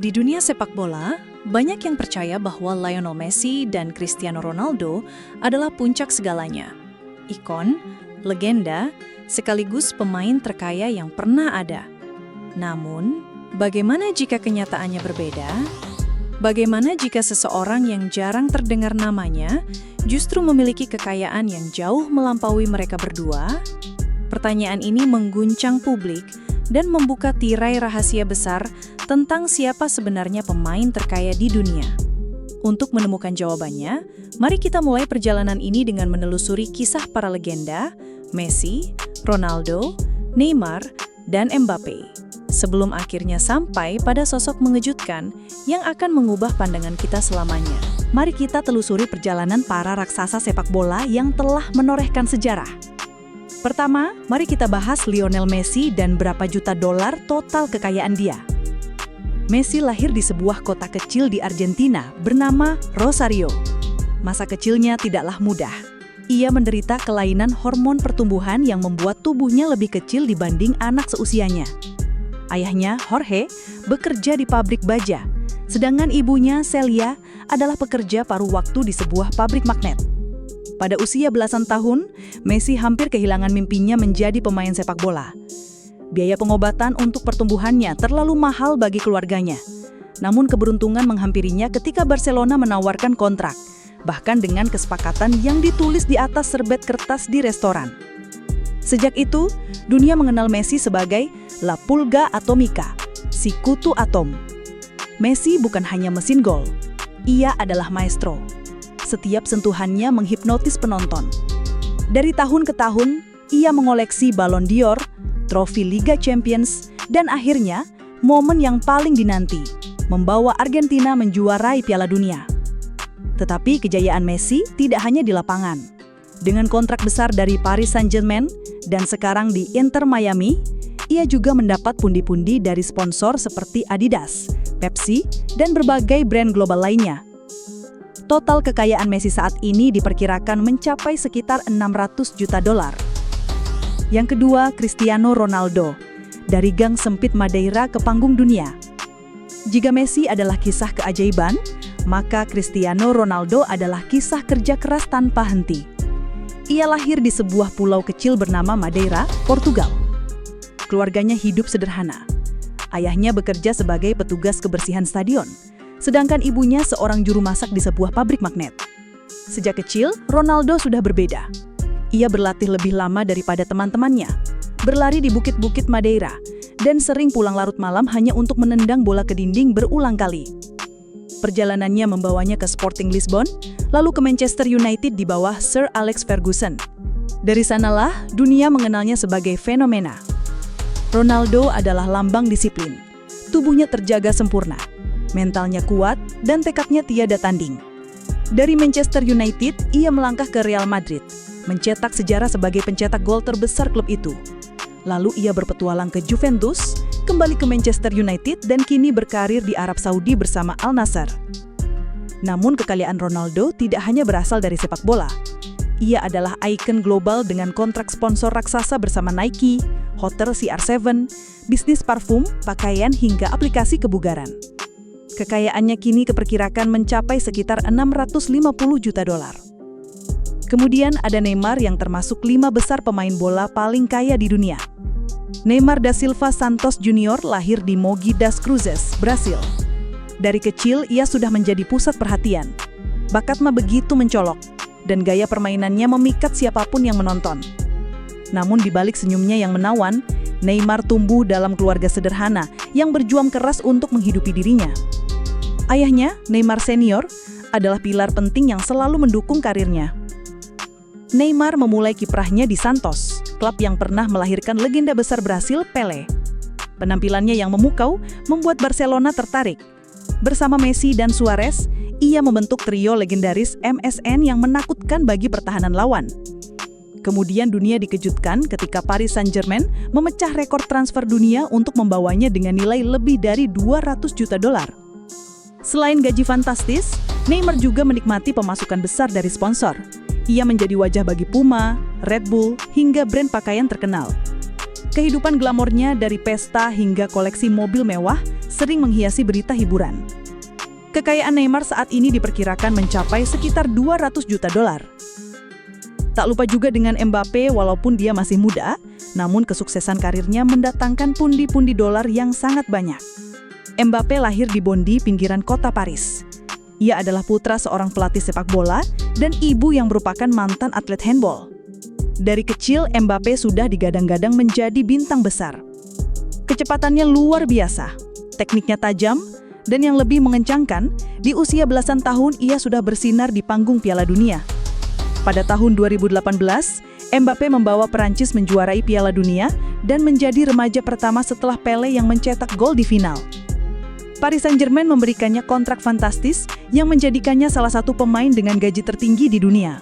Di dunia sepak bola, banyak yang percaya bahwa Lionel Messi dan Cristiano Ronaldo adalah puncak segalanya. Ikon, legenda, sekaligus pemain terkaya yang pernah ada. Namun, bagaimana jika kenyataannya berbeda? Bagaimana jika seseorang yang jarang terdengar namanya justru memiliki kekayaan yang jauh melampaui mereka berdua? Pertanyaan ini mengguncang publik dan membuka tirai rahasia besar tentang siapa sebenarnya pemain terkaya di dunia. Untuk menemukan jawabannya, mari kita mulai perjalanan ini dengan menelusuri kisah para legenda, Messi, Ronaldo, Neymar, dan Mbappe. Sebelum akhirnya sampai pada sosok mengejutkan yang akan mengubah pandangan kita selamanya. Mari kita telusuri perjalanan para raksasa sepak bola yang telah menorehkan sejarah. Pertama, mari kita bahas Lionel Messi dan berapa juta dolar total kekayaan dia. Messi lahir di sebuah kota kecil di Argentina bernama Rosario. Masa kecilnya tidaklah mudah. Ia menderita kelainan hormon pertumbuhan yang membuat tubuhnya lebih kecil dibanding anak seusianya. Ayahnya, Jorge, bekerja di pabrik baja, sedangkan ibunya, Celia, adalah pekerja paruh waktu di sebuah pabrik magnet. Pada usia belasan tahun, Messi hampir kehilangan mimpinya menjadi pemain sepak bola. Biaya pengobatan untuk pertumbuhannya terlalu mahal bagi keluarganya. Namun keberuntungan menghampirinya ketika Barcelona menawarkan kontrak, bahkan dengan kesepakatan yang ditulis di atas serbet kertas di restoran. Sejak itu, dunia mengenal Messi sebagai La Pulga Atomica, si kutu atom. Messi bukan hanya mesin gol, ia adalah maestro. Setiap sentuhannya menghipnotis penonton. Dari tahun ke tahun, ia mengoleksi Ballon d'Or, trofi Liga Champions, dan akhirnya, momen yang paling dinanti, membawa Argentina menjuarai Piala Dunia. Tetapi kejayaan Messi tidak hanya di lapangan. Dengan kontrak besar dari Paris Saint-Germain dan sekarang di Inter Miami, ia juga mendapat pundi-pundi dari sponsor seperti Adidas, Pepsi, dan berbagai brand global lainnya. Total kekayaan Messi saat ini diperkirakan mencapai sekitar 600 juta dolar. Yang kedua, Cristiano Ronaldo, dari gang sempit Madeira ke panggung dunia. Jika Messi adalah kisah keajaiban, maka Cristiano Ronaldo adalah kisah kerja keras tanpa henti. Ia lahir di sebuah pulau kecil bernama Madeira, Portugal. Keluarganya hidup sederhana. Ayahnya bekerja sebagai petugas kebersihan stadion, sedangkan ibunya seorang juru masak di sebuah pabrik magnet. Sejak kecil, Ronaldo sudah berbeda. Ia berlatih lebih lama daripada teman-temannya, berlari di bukit-bukit Madeira, dan sering pulang larut malam hanya untuk menendang bola ke dinding berulang kali. Perjalanannya membawanya ke Sporting Lisbon, lalu ke Manchester United di bawah Sir Alex Ferguson. Dari sanalah, dunia mengenalnya sebagai fenomena. Ronaldo adalah lambang disiplin. Tubuhnya terjaga sempurna, mentalnya kuat, dan tekadnya tiada tanding. Dari Manchester United, ia melangkah ke Real Madrid, mencetak sejarah sebagai pencetak gol terbesar klub itu. Lalu ia berpetualang ke Juventus, kembali ke Manchester United, dan kini berkarir di Arab Saudi bersama Al Nassr. Namun kekayaan Ronaldo tidak hanya berasal dari sepak bola. Ia adalah ikon global dengan kontrak sponsor raksasa bersama Nike, hotel CR7, bisnis parfum, pakaian, hingga aplikasi kebugaran. Kekayaannya kini diperkirakan mencapai sekitar 650 juta dolar. Kemudian ada Neymar yang termasuk 5 besar pemain bola paling kaya di dunia. Neymar da Silva Santos Junior lahir di Mogi das Cruzes, Brasil. Dari kecil ia sudah menjadi pusat perhatian. Bakatnya begitu mencolok, dan gaya permainannya memikat siapapun yang menonton. Namun di balik senyumnya yang menawan, Neymar tumbuh dalam keluarga sederhana yang berjuang keras untuk menghidupi dirinya. Ayahnya, Neymar Senior, adalah pilar penting yang selalu mendukung karirnya. Neymar memulai kiprahnya di Santos, klub yang pernah melahirkan legenda besar Brasil, Pelé. Penampilannya yang memukau membuat Barcelona tertarik. Bersama Messi dan Suarez, ia membentuk trio legendaris MSN yang menakutkan bagi pertahanan lawan. Kemudian dunia dikejutkan ketika Paris Saint-Germain memecah rekor transfer dunia untuk membawanya dengan nilai lebih dari 200 juta dolar. Selain gaji fantastis, Neymar juga menikmati pemasukan besar dari sponsor. Ia menjadi wajah bagi Puma, Red Bull, hingga brand pakaian terkenal. Kehidupan glamornya dari pesta hingga koleksi mobil mewah sering menghiasi berita hiburan. Kekayaan Neymar saat ini diperkirakan mencapai sekitar 200 juta dolar. Tak lupa juga dengan Mbappe, walaupun dia masih muda, namun kesuksesan karirnya mendatangkan pundi-pundi dolar yang sangat banyak. Mbappe lahir di Bondy, pinggiran kota Paris. Ia adalah putra seorang pelatih sepak bola dan ibu yang merupakan mantan atlet handball. Dari kecil, Mbappe sudah digadang-gadang menjadi bintang besar. Kecepatannya luar biasa, tekniknya tajam, dan yang lebih mengencangkan, di usia belasan tahun ia sudah bersinar di panggung Piala Dunia. Pada tahun 2018, Mbappe membawa Perancis menjuarai Piala Dunia dan menjadi remaja pertama setelah Pele yang mencetak gol di final. Paris Saint-Germain memberikannya kontrak fantastis yang menjadikannya salah satu pemain dengan gaji tertinggi di dunia.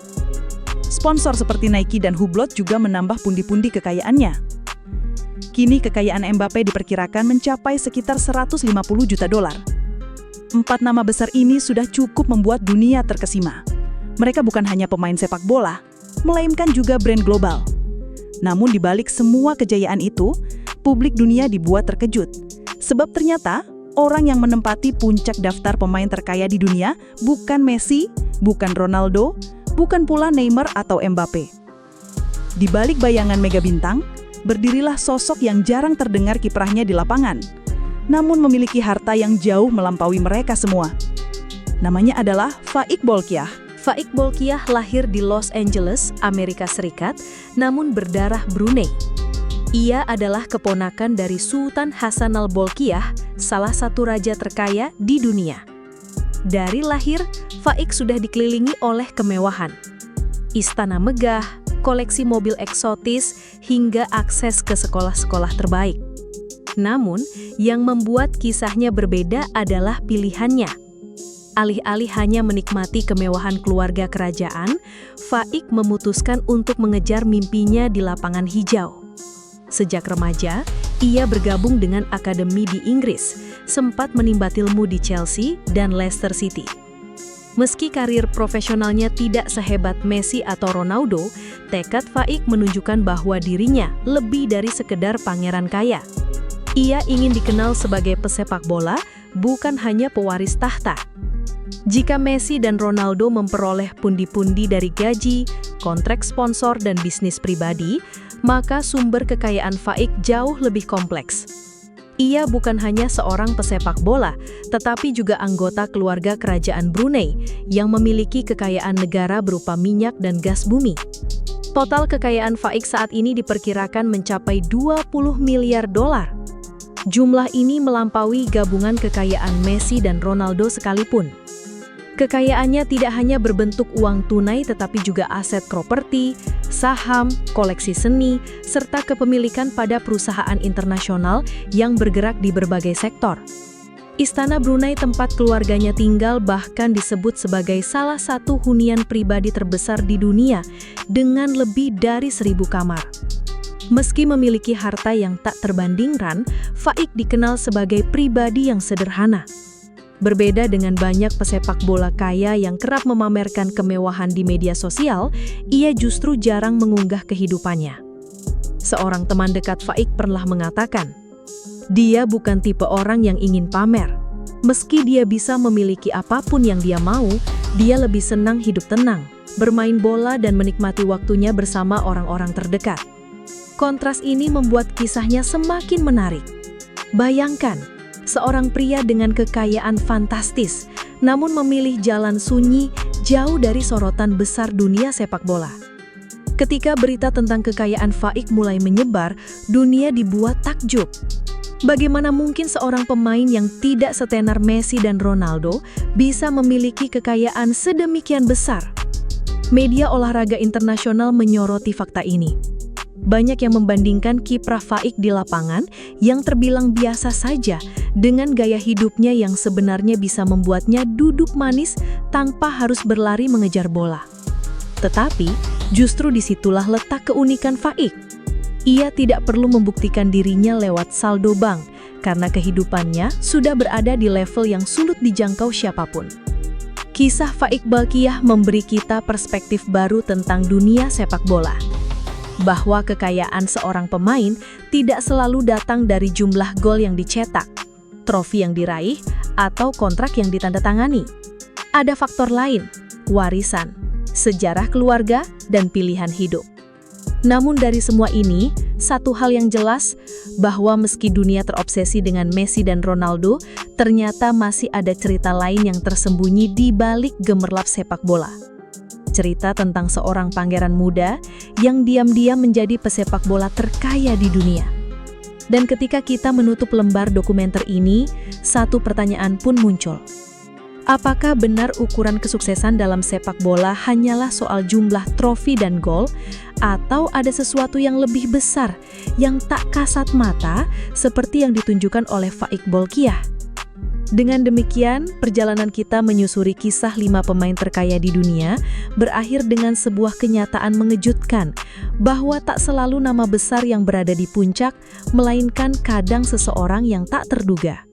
Sponsor seperti Nike dan Hublot juga menambah pundi-pundi kekayaannya. Kini kekayaan Mbappe diperkirakan mencapai sekitar 150 juta dolar. 4 nama besar ini sudah cukup membuat dunia terkesima. Mereka bukan hanya pemain sepak bola, melainkan juga brand global. Namun di balik semua kejayaan itu, publik dunia dibuat terkejut. Sebab ternyata orang yang menempati puncak daftar pemain terkaya di dunia bukan Messi, bukan Ronaldo, bukan pula Neymar atau Mbappe. Di balik bayangan mega bintang, berdirilah sosok yang jarang terdengar kiprahnya di lapangan, namun memiliki harta yang jauh melampaui mereka semua. Namanya adalah Faik Bolkiah. Faik Bolkiah lahir di Los Angeles, Amerika Serikat, namun berdarah Brunei. Ia adalah keponakan dari Sultan Hassanal Bolkiah, salah satu raja terkaya di dunia. Dari lahir, Faik sudah dikelilingi oleh kemewahan. Istana megah, koleksi mobil eksotis, hingga akses ke sekolah-sekolah terbaik. Namun, yang membuat kisahnya berbeda adalah pilihannya. Alih-alih hanya menikmati kemewahan keluarga kerajaan, Faik memutuskan untuk mengejar mimpinya di lapangan hijau. Sejak remaja, ia bergabung dengan akademi di Inggris, sempat menimba ilmu di Chelsea dan Leicester City. Meski karir profesionalnya tidak sehebat Messi atau Ronaldo, tekad Faik menunjukkan bahwa dirinya lebih dari sekedar pangeran kaya. Ia ingin dikenal sebagai pesepak bola, bukan hanya pewaris tahta. Jika Messi dan Ronaldo memperoleh pundi-pundi dari gaji, kontrak sponsor, dan bisnis pribadi, maka sumber kekayaan Faik jauh lebih kompleks. Ia bukan hanya seorang pesepak bola, tetapi juga anggota keluarga kerajaan Brunei yang memiliki kekayaan negara berupa minyak dan gas bumi. Total kekayaan Faik saat ini diperkirakan mencapai 20 miliar dolar. Jumlah ini melampaui gabungan kekayaan Messi dan Ronaldo sekalipun. Kekayaannya tidak hanya berbentuk uang tunai tetapi juga aset properti, saham, koleksi seni, serta kepemilikan pada perusahaan internasional yang bergerak di berbagai sektor. Istana Brunei tempat keluarganya tinggal bahkan disebut sebagai salah satu hunian pribadi terbesar di dunia dengan lebih dari 1.000 kamar. Meski memiliki harta yang tak terbandingkan, Faik dikenal sebagai pribadi yang sederhana. Berbeda dengan banyak pesepak bola kaya yang kerap memamerkan kemewahan di media sosial, ia justru jarang mengunggah kehidupannya. Seorang teman dekat Faik pernah mengatakan, dia bukan tipe orang yang ingin pamer. Meski dia bisa memiliki apapun yang dia mau, dia lebih senang hidup tenang, bermain bola dan menikmati waktunya bersama orang-orang terdekat. Kontras ini membuat kisahnya semakin menarik. Bayangkan, seorang pria dengan kekayaan fantastis, namun memilih jalan sunyi jauh dari sorotan besar dunia sepak bola. Ketika berita tentang kekayaan Faik mulai menyebar, dunia dibuat takjub. Bagaimana mungkin seorang pemain yang tidak setenar Messi dan Ronaldo bisa memiliki kekayaan sedemikian besar? Media olahraga internasional menyoroti fakta ini. Banyak yang membandingkan kiprah Faik di lapangan yang terbilang biasa saja dengan gaya hidupnya yang sebenarnya bisa membuatnya duduk manis tanpa harus berlari mengejar bola. Tetapi, justru disitulah letak keunikan Faik. Ia tidak perlu membuktikan dirinya lewat saldo bank, karena kehidupannya sudah berada di level yang sulit dijangkau siapapun. Kisah Faik Bolkiah memberi kita perspektif baru tentang dunia sepak bola. bahwa kekayaan seorang pemain tidak selalu datang dari jumlah gol yang dicetak, trofi yang diraih, atau kontrak yang ditandatangani. Ada faktor lain, warisan, sejarah keluarga, dan pilihan hidup. Namun dari semua ini, satu hal yang jelas, bahwa meski dunia terobsesi dengan Messi dan Ronaldo, ternyata masih ada cerita lain yang tersembunyi di balik gemerlap sepak bola. Cerita tentang seorang pangeran muda yang diam-diam menjadi pesepak bola terkaya di dunia. Dan ketika kita menutup lembar dokumenter ini, satu pertanyaan pun muncul. Apakah benar ukuran kesuksesan dalam sepak bola hanyalah soal jumlah trofi dan gol, atau ada sesuatu yang lebih besar yang tak kasat mata seperti yang ditunjukkan oleh Faik Bolkiah? Dengan demikian, perjalanan kita menyusuri kisah 5 pemain terkaya di dunia berakhir dengan sebuah kenyataan mengejutkan bahwa tak selalu nama besar yang berada di puncak, melainkan kadang seseorang yang tak terduga.